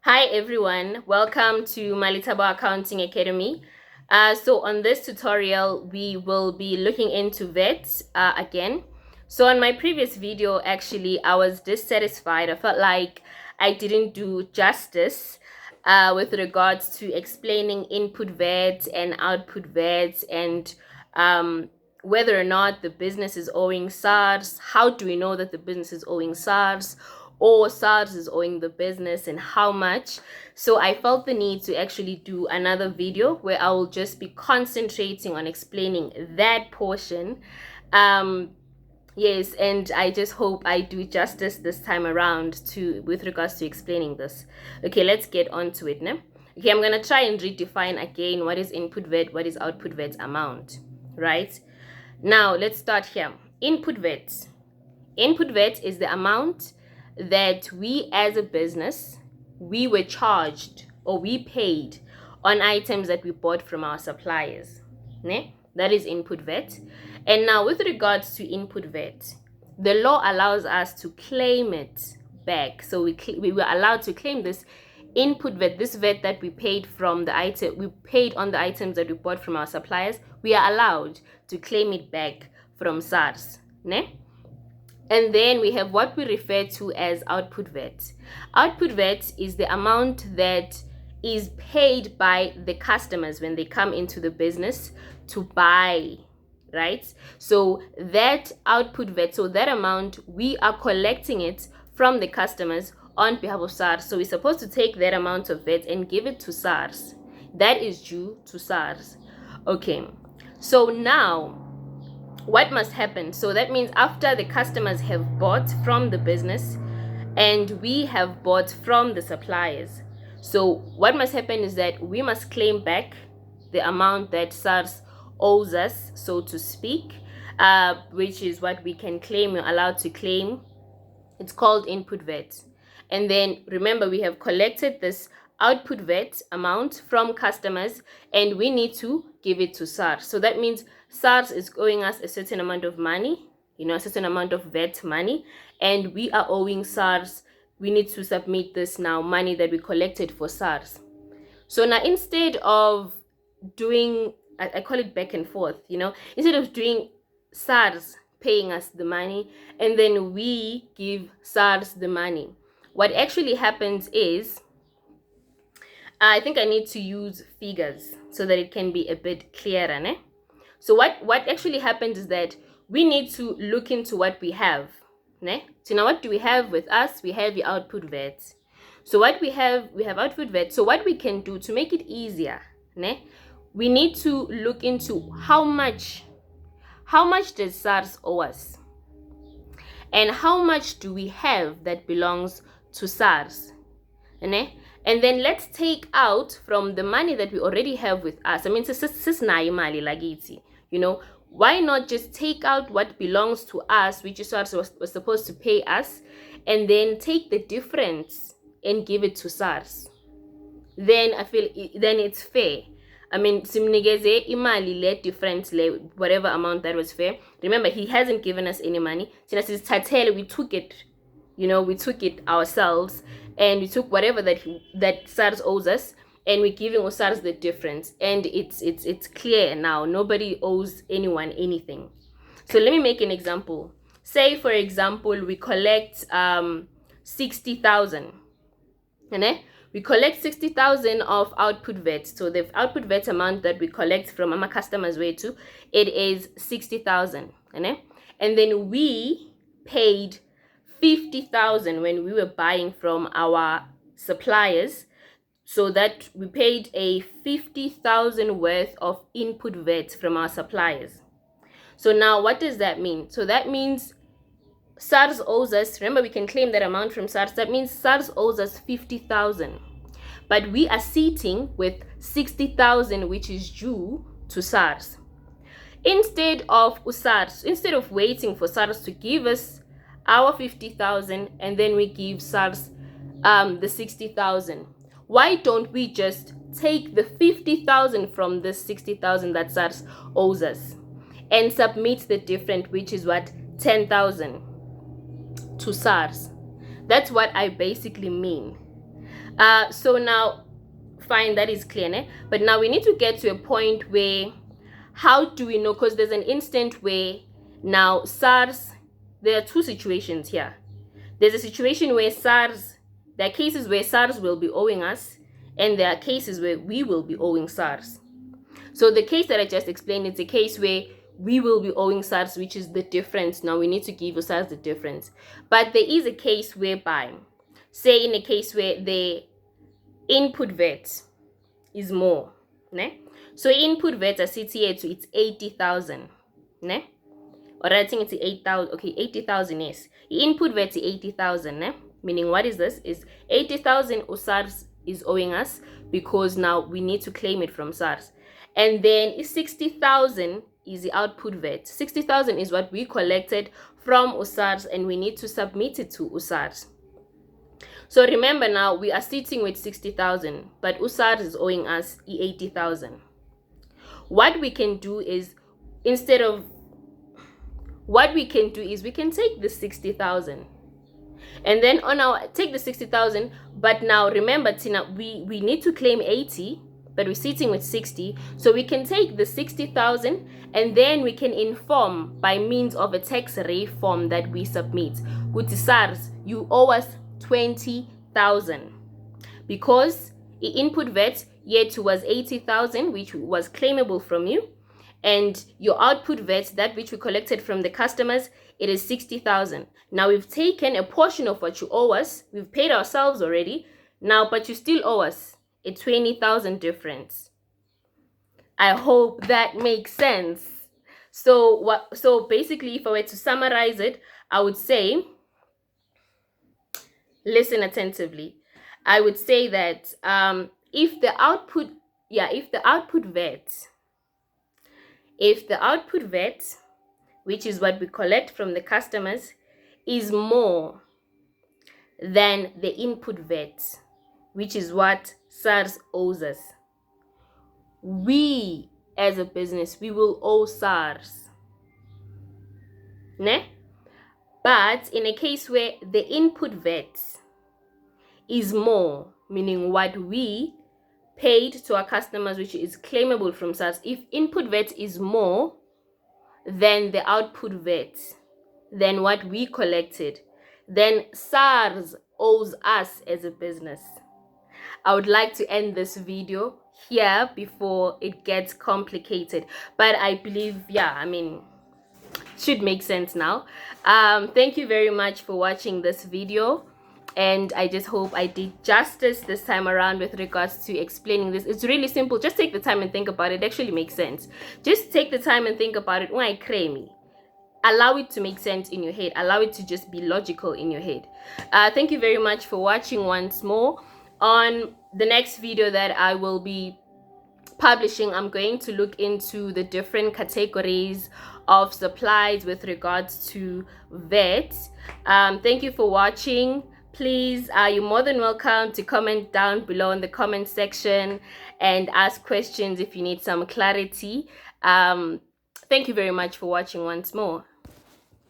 Hi everyone, welcome to Malethabo Accounting Academy. So on this tutorial, we will be looking into VAT again. So on my previous video, actually, I was dissatisfied. I felt like I didn't do justice with regards to explaining input VAT and output VAT and whether or not the business is owing SARS. How do we know that the business is owing SARS? Or SARS is owing the business and how much. So I felt the need to actually do another video where I will just be concentrating on explaining that portion. Yes, and I just hope I do justice this time around to with regards to explaining this. Okay, let's get on to it now. Okay, I'm gonna try and redefine again what is input VAT, what is output VAT amount, right? Now let's start here. Input VAT. Input VAT is the amount that we as a business, we were charged or we paid on items that we bought from our suppliers. Ne? That is input VAT. And now with regards to input VAT, the law allows us to claim it back. So we were allowed to claim this input VAT, this VAT that we paid from the item, we paid on the items that we bought from our suppliers, we are allowed to claim it back from SARS. Ne? And then we have what we refer to as output VAT. Output VAT is the amount that is paid by the customers when they come into the business to buy, right? So that output VAT, so that amount, we are collecting it from the customers on behalf of SARS. So we're supposed to take that amount of VAT and give it to SARS. That is due to SARS. Okay, so now what must happen? So that means after the customers have bought from the business and we have bought from the suppliers, so what must happen is that we must claim back the amount that SARS owes us, so to speak, which is what we can claim, we're allowed to claim. It's called input VAT. And then remember, we have collected this output VAT amount from customers and we need to give it to SARS. So that means SARS is owing us a certain amount of money, a certain amount of VAT money, and we are owing SARS. We need to submit this now, money that we collected for SARS. So now instead of doing, I call it back and forth, instead of doing SARS paying us the money and then we give SARS the money, what actually happens is, I think I need to use figures so that it can be a bit clearer. Ne? So what actually happens is that we need to look into what we have. Ne? So now what do we have with us? We have the output VAT. So what we have output VAT. So what we can do to make it easier, ne? We need to look into how much does SARS owe us? And how much do we have that belongs to SARS? Ne? And then let's take out from the money that we already have with us. I mean, why not just take out what belongs to us, which is SARS was supposed to pay us, and then take the difference and give it to SARS? Then I feel then it's fair. I mean, simnigeze imali le difference le whatever amount that was fair. Remember, he hasn't given us any money. We took it, we took it ourselves, and we took whatever that SARS owes us, and we're giving SARS the difference. And it's clear now. Nobody owes anyone anything. So let me make an example. Say, for example, we collect 60,000. We collect 60,000 of output VAT. So the output VAT amount that we collect from our customers way to, it is 60,000. And then we paid 50,000 when we were buying from our suppliers. So that we paid a 50,000 worth of input VAT from our suppliers. So now what does that mean? So that means SARS owes us, remember we can claim that amount from SARS, that means SARS owes us 50,000. But we are sitting with 60,000 which is due to SARS. Instead of waiting for SARS to give us our 50,000 and then we give SARS the 60,000, why don't we just take the 50,000 from the 60,000 that SARS owes us and submit the difference, which is what, 10,000 to SARS? That's what I basically mean. So now, fine, that is clear, né? But now we need to get to a point where, how do we know? Because there's an instant where now SARS, there are two situations here. There's a situation where there are cases where SARS will be owing us, and there are cases where we will be owing SARS. So the case that I just explained is a case where we will be owing SARS, which is the difference. Now we need to give SARS the difference. But there is a case whereby, say in a case where the input VAT is more, ne? So input VAT as CTA to it's 80,000, ne? Or I think it's 8,000. Okay, 80,000, yes. Input VAT 80,000, ne? Meaning what is this? Is 80,000 SARS is owing us because now we need to claim it from SARS. And then 60,000 is the output VAT. 60,000 is what we collected from USARS and we need to submit it to USARS. So remember now, we are sitting with 60,000, but USARS is owing us 80,000. What we can do is, we can take the 60,000 and then take the 60,000, but now remember, Tina, we need to claim 80, but we're sitting with 60, so we can take the 60,000 and then we can inform by means of a tax reform that we submit. With SARS, you owe us 20,000 because the input VAT yet was 80,000, which was claimable from you, and your output VAT, that which we collected from the customers, it is 60,000. Now we've taken a portion of what you owe us, we've paid ourselves already now, but you still owe us a 20,000 difference. I hope that makes sense. So basically, if I were to summarize it, I would say, listen attentively. I would say that if the output VAT, which is what we collect from the customers, is more than the input VAT, which is what SARS owes us, we as a business, we will owe SARS, ne? But in a case where the input VAT is more, meaning what we paid to our customers, which is claimable from SARS, if input VAT is more than the output VAT, than what we collected, then SARS owes us as a business. I would like to end this video here before it gets complicated, but I believe, should make sense now. Thank you very much for watching this video, and I just hope I did justice this time around with regards to explaining this. It's really simple. Just take the time and think about it. It actually makes sense. Just take the time and think about it. Why creamy? Allow it to make sense in your head. Allow it to just be logical in your head. Thank you very much for watching once more. On the next video that I will be publishing, I'm going to look into the different categories of supplies with regards to VAT. Thank you for watching. Please, you're more than welcome to comment down below in the comment section and ask questions if you need some clarity. Thank you very much for watching once more.